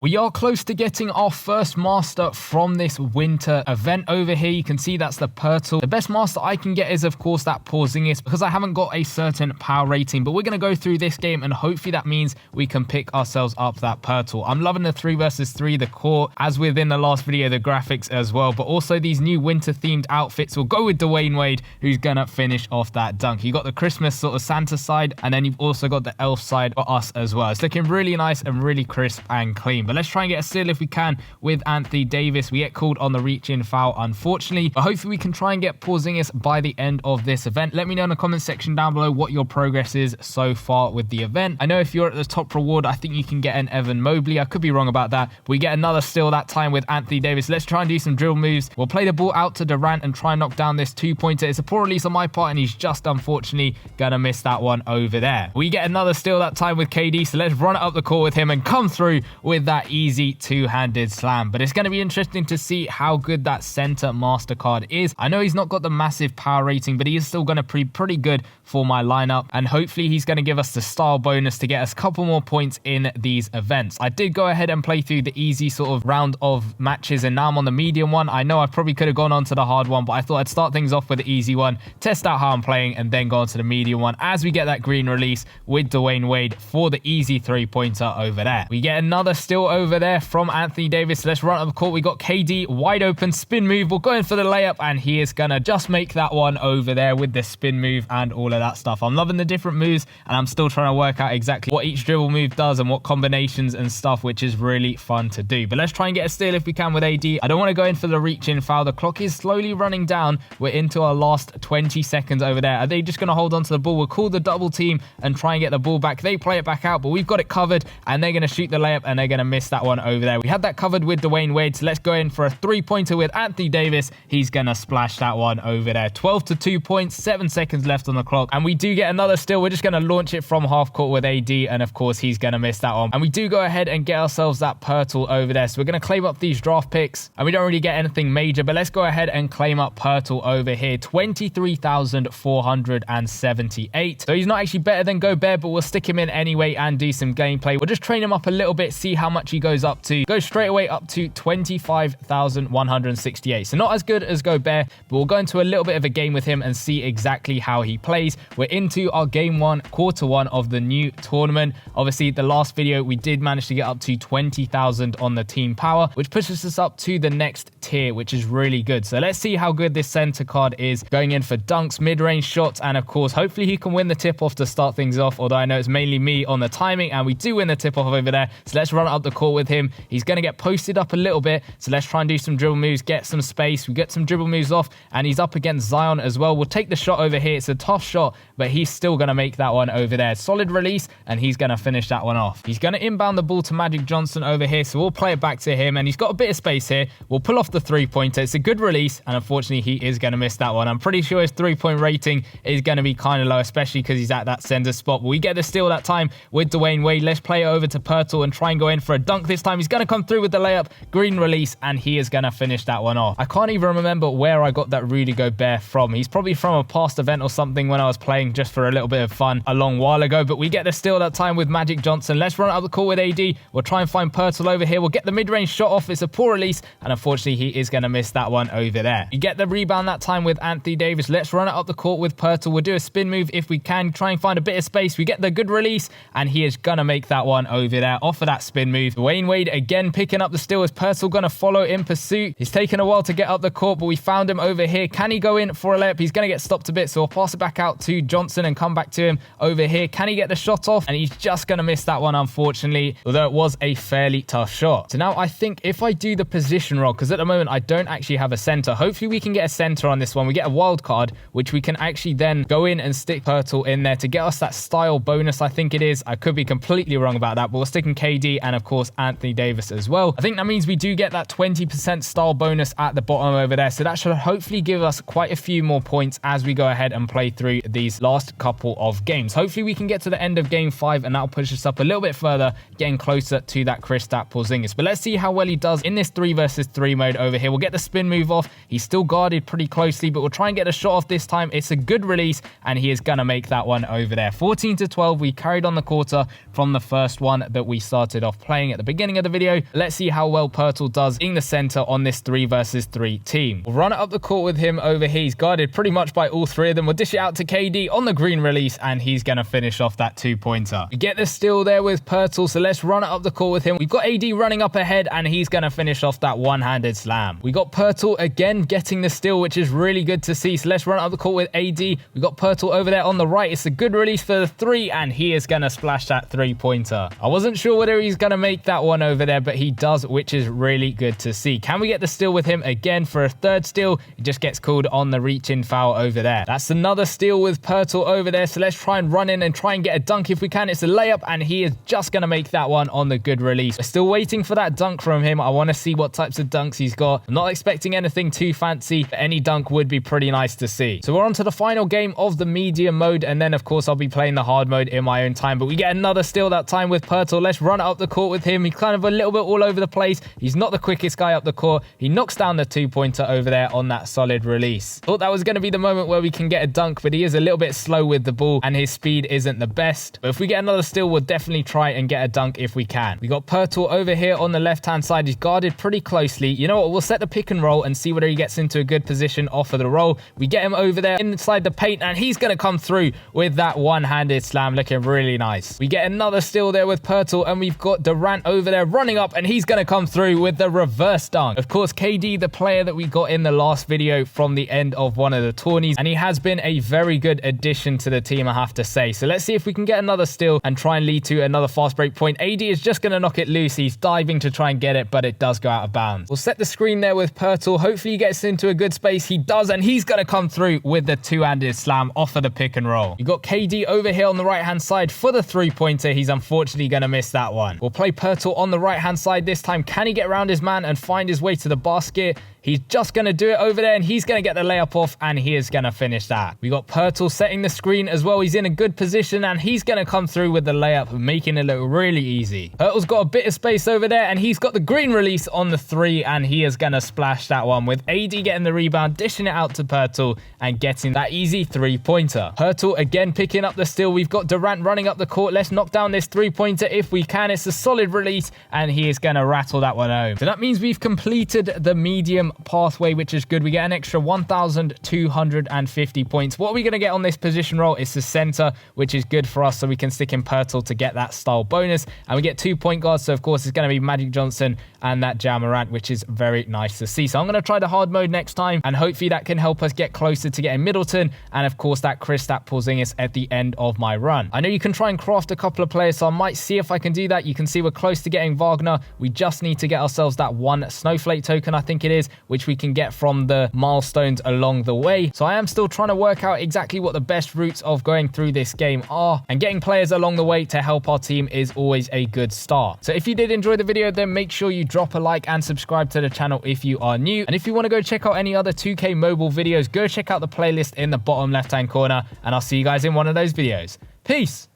We are close to getting our first master from this winter event over here. You can see that's the Pirtle. The best master I can get is, of course, that Porzingis because I haven't got a certain power rating. But we're going to go through this game and hopefully that means we can pick ourselves up that Pirtle. I'm loving the 3 versus 3, the court, as within the last video, the graphics as well. But also these new winter-themed outfits. We'll go with Dwayne Wade, who's going to finish off that dunk. You got the Christmas sort of Santa side, and then you've also got the elf side for us as well. It's looking really nice and really crisp and clean. But let's try and get a steal if we can with Anthony Davis. We get called on the reach-in foul, unfortunately. But hopefully we can try and get Porzingis by the end of this event. Let me know in the comment section down below what your progress is so far with the event. I know if you're at the top reward, I think you can get an Evan Mobley. I could be wrong about that. But we get another steal that time with Anthony Davis. Let's try and do some drill moves. We'll play the ball out to Durant and try and knock down this 2-pointer. It's a poor release on my part, and he's just unfortunately gonna miss that one over there. We get another steal that time with KD, so let's run it up the court with him and come through with that easy two-handed slam. But it's going to be interesting to see how good that center MasterCard is. I know he's not got the massive power rating, but he is still going to be pretty good for my lineup, and hopefully he's going to give us the style bonus to get us a couple more points in these events. I did go ahead and play through the easy sort of round of matches, and now I'm on the medium one. I know I probably could have gone on to the hard one, but I thought I'd start things off with the easy one, test out how I'm playing, and then go on to the medium one as we get that green release with Dwayne Wade for the easy 3-pointer over there. We get another steal over there from Anthony Davis. Let's run up the court. We got KD wide open, spin move. We'll go in for the layup, and he is gonna just make that one over there with the spin move and all of that stuff. I'm loving the different moves, and I'm still trying to work out exactly what each dribble move does and what combinations and stuff, which is really fun to do. But let's try and get a steal if we can with AD. I don't want to go in for the reach-in foul. The clock is slowly running down. We're into our last 20 seconds over there. Are they just going to hold on to the ball? We'll call the double team and try and get the ball back. They play it back out, but we've got it covered, and they're going to shoot the layup, and they're going to miss that one over there. We had that covered with Dwayne Wade, so let's go in for a 3-pointer with Anthony Davis. He's going to splash that one over there. 12-2 points, 7 seconds left on the clock, and we do get another steal. We're just going to launch it from half court with AD, and of course he's going to miss that one. And we do go ahead and get ourselves that Pirtle over there, so we're going to claim up these draft picks, and we don't really get anything major, but let's go ahead and claim up Pirtle over here. 23,478. So he's not actually better than Gobert, but we'll stick him in anyway and do some gameplay. We'll just train him up a little bit, see how much he goes up to. Go straight away up to 25,168. So not as good as Gobert, but we'll go into a little bit of a game with him and see exactly how he plays. We're into our game 1, quarter 1 of the new tournament. Obviously, the last video, we did manage to get up to 20,000 on the team power, which pushes us up to the next tier, which is really good. So let's see how good this center card is, going in for dunks, mid-range shots, and of course, hopefully he can win the tip-off to start things off, although I know it's mainly me on the timing, and we do win the tip-off over there. So let's run it up the court with him. He's going to get posted up a little bit, so let's try and do some dribble moves, get some space. We get some dribble moves off, and he's up against Zion as well. We'll take the shot over here. It's a tough shot, but he's still going to make that one over there. Solid release, and he's going to finish that one off. He's going to inbound the ball to Magic Johnson over here, so we'll play it back to him, and he's got a bit of space here. We'll pull off the 3-pointer. It's a good release, and unfortunately, he is going to miss that one. I'm pretty sure his 3-point rating is going to be kind of low, especially because he's at that center spot. But we get the steal that time with Dwayne Wade. Let's play it over to Pirtle and try and go in for a dunk this time. He's going to come through with the layup, green release, and he is going to finish that one off. I can't even remember where I got that Rudy Gobert from. He's probably from a past event or something when I was playing just for a little bit of fun a long while ago. But we get the steal that time with Magic Johnson. Let's run it up the court with AD. We'll try and find Pirtle over here. We'll get the mid-range shot off. It's a poor release, and unfortunately, he is going to miss that one over there. You get the rebound that time with Anthony Davis. Let's run it up the court with Pirtle. We'll do a spin move if we can. Try and find a bit of space. We get the good release, and he is going to make that one over there off of that spin move. Dwayne Wade again picking up the steal. Is Pirtle going to follow in pursuit? He's taken a while to get up the court, but we found him over here. Can he go in for a layup? He's going to get stopped a bit, so we'll pass it back out to Johnson and come back to him over here. Can he get the shot off? And he's just going to miss that one, unfortunately, although it was a fairly tough shot. So now I think if I do the position roll, because at the moment I don't actually have a center, hopefully we can get a center on this one. We get a wild card, which we can actually then go in and stick Pirtle in there to get us that style bonus, I think it is. I could be completely wrong about that, but we're sticking KD and of course Anthony Davis as well. I think that means we do get that 20% style bonus at the bottom over there, so that should hopefully give us quite a few more points as we go ahead and play through these last couple of games. Hopefully we can get to the end of game 5 and that'll push us up a little bit further, getting closer to that Kristaps Porzingis. But let's see how well he does in this 3 versus 3 mode over here. We'll get the spin move off. He's still guarded pretty closely, but we'll try and get a shot off this time. It's a good release, and he is going to make that one over there. 14-12, we carried on the quarter from the first one that we started off playing at the beginning of the video. Let's see how well Pirtle does in the center on this 3 versus 3 team. We'll run it up the court with him over here. He's guarded pretty much by all 3 of them. We'll dish it out to KD on the green release, and he's going to finish off that 2-pointer. We get the steal there with Pirtle, so let's run it up the court with him. We've got AD running up ahead, and he's going to finish off that one-handed slam. We got Pirtle again getting the steal, which is really good to see. So let's run it up the court with AD. We got Pirtle over there on the right. It's a good release for the 3, and he is going to splash that 3-pointer. I wasn't sure whether he's going to make that one over there, but he does, which is really good to see. Can we get the steal with him again for a 3rd steal? It just gets called on the reach-in foul over there. That's another steal with Pirtle over there. So let's try and run in and try and get a dunk if we can. It's a layup, and he is just going to make that one on the good release. We're still waiting for that dunk from him. I want to see what types of dunks he's got. I'm not expecting anything too fancy, but any dunk would be pretty nice to see. So we're on to the final game of the medium mode, and then of course I'll be playing the hard mode in my own time. But we get another steal that time with Pirtle. Let's run it up the court with him. He's kind of a little bit all over the place. He's not the quickest guy up the court. He knocks down the 2-pointer over there on that solid release. Thought that was going to be the moment where we can get a dunk, but he is a little bit slow with the ball and his speed isn't the best. But if we get another steal, we'll definitely try and get a dunk if we can. We got Pirtle over here on the left-hand side. He's guarded pretty closely. You know what? We'll set the pick and roll and see whether he gets into a good position off of the roll. We get him over there inside the paint, and he's going to come through with that one-handed slam, looking really nice. We get another steal there with Pirtle, and we've got Durant over there running up, and he's going to come through with the reverse dunk. Of course, KD, the player that we got in the last video from the end of one of the tourneys, and he has been a very good addition to the team, I have to say. So let's see if we can get another steal and try and lead to another fast break point. AD is just going to knock it loose. He's diving to try and get it, but it does go out of bounds. We'll set the screen there with Pirtle. Hopefully he gets into a good space. He does, and he's going to come through with the 2-handed slam off of the pick and roll. You got KD over here on the right-hand side for the 3-pointer. He's unfortunately going to miss that one. We'll play Pirtle on the right-hand side this time. Can he get around his man and find his way to the basket? He's just going to do it over there, and he's going to get the layup off, and he is going to finish that. We got Pirtle setting the screen as well. He's in a good position, and he's going to come through with the layup, making it look really easy. Pirtle's got a bit of space over there, and he's got the green release on the 3, and he is going to splash that one with AD getting the rebound, dishing it out to Pirtle, and getting that easy 3-pointer. Pirtle again picking up the steal. We've got Durant running up the court. Let's knock down this 3-pointer if we can. It's a solid release, and he is going to rattle that one home. So that means we've completed the medium pathway, which is good. We get an extra 1,250 points. What are we going to get on this position roll? It's the center, which is good for us, so we can stick in Pirtle to get that style bonus. And we get 2 point guards, so of course it's going to be Magic Johnson and that Ja Morant, which is very nice to see. So I'm going to try the hard mode next time, and hopefully that can help us get closer to getting Middleton and of course that Kristaps Porzingis at the end of my run. I know you can try and craft a couple of players, so I might see if I can do that. You can see we're close to getting Wagner. We just need to get ourselves that 1 snowflake token, I think it is, which we can get from the milestones along the way. So I am still trying to work out exactly what the best routes of going through this game are, and getting players along the way to help our team is always a good start. So if you did enjoy the video, then make sure you drop a like and subscribe to the channel if you are new. And if you want to go check out any other 2K mobile videos, go check out the playlist in the bottom left hand corner, and I'll see you guys in one of those videos. Peace.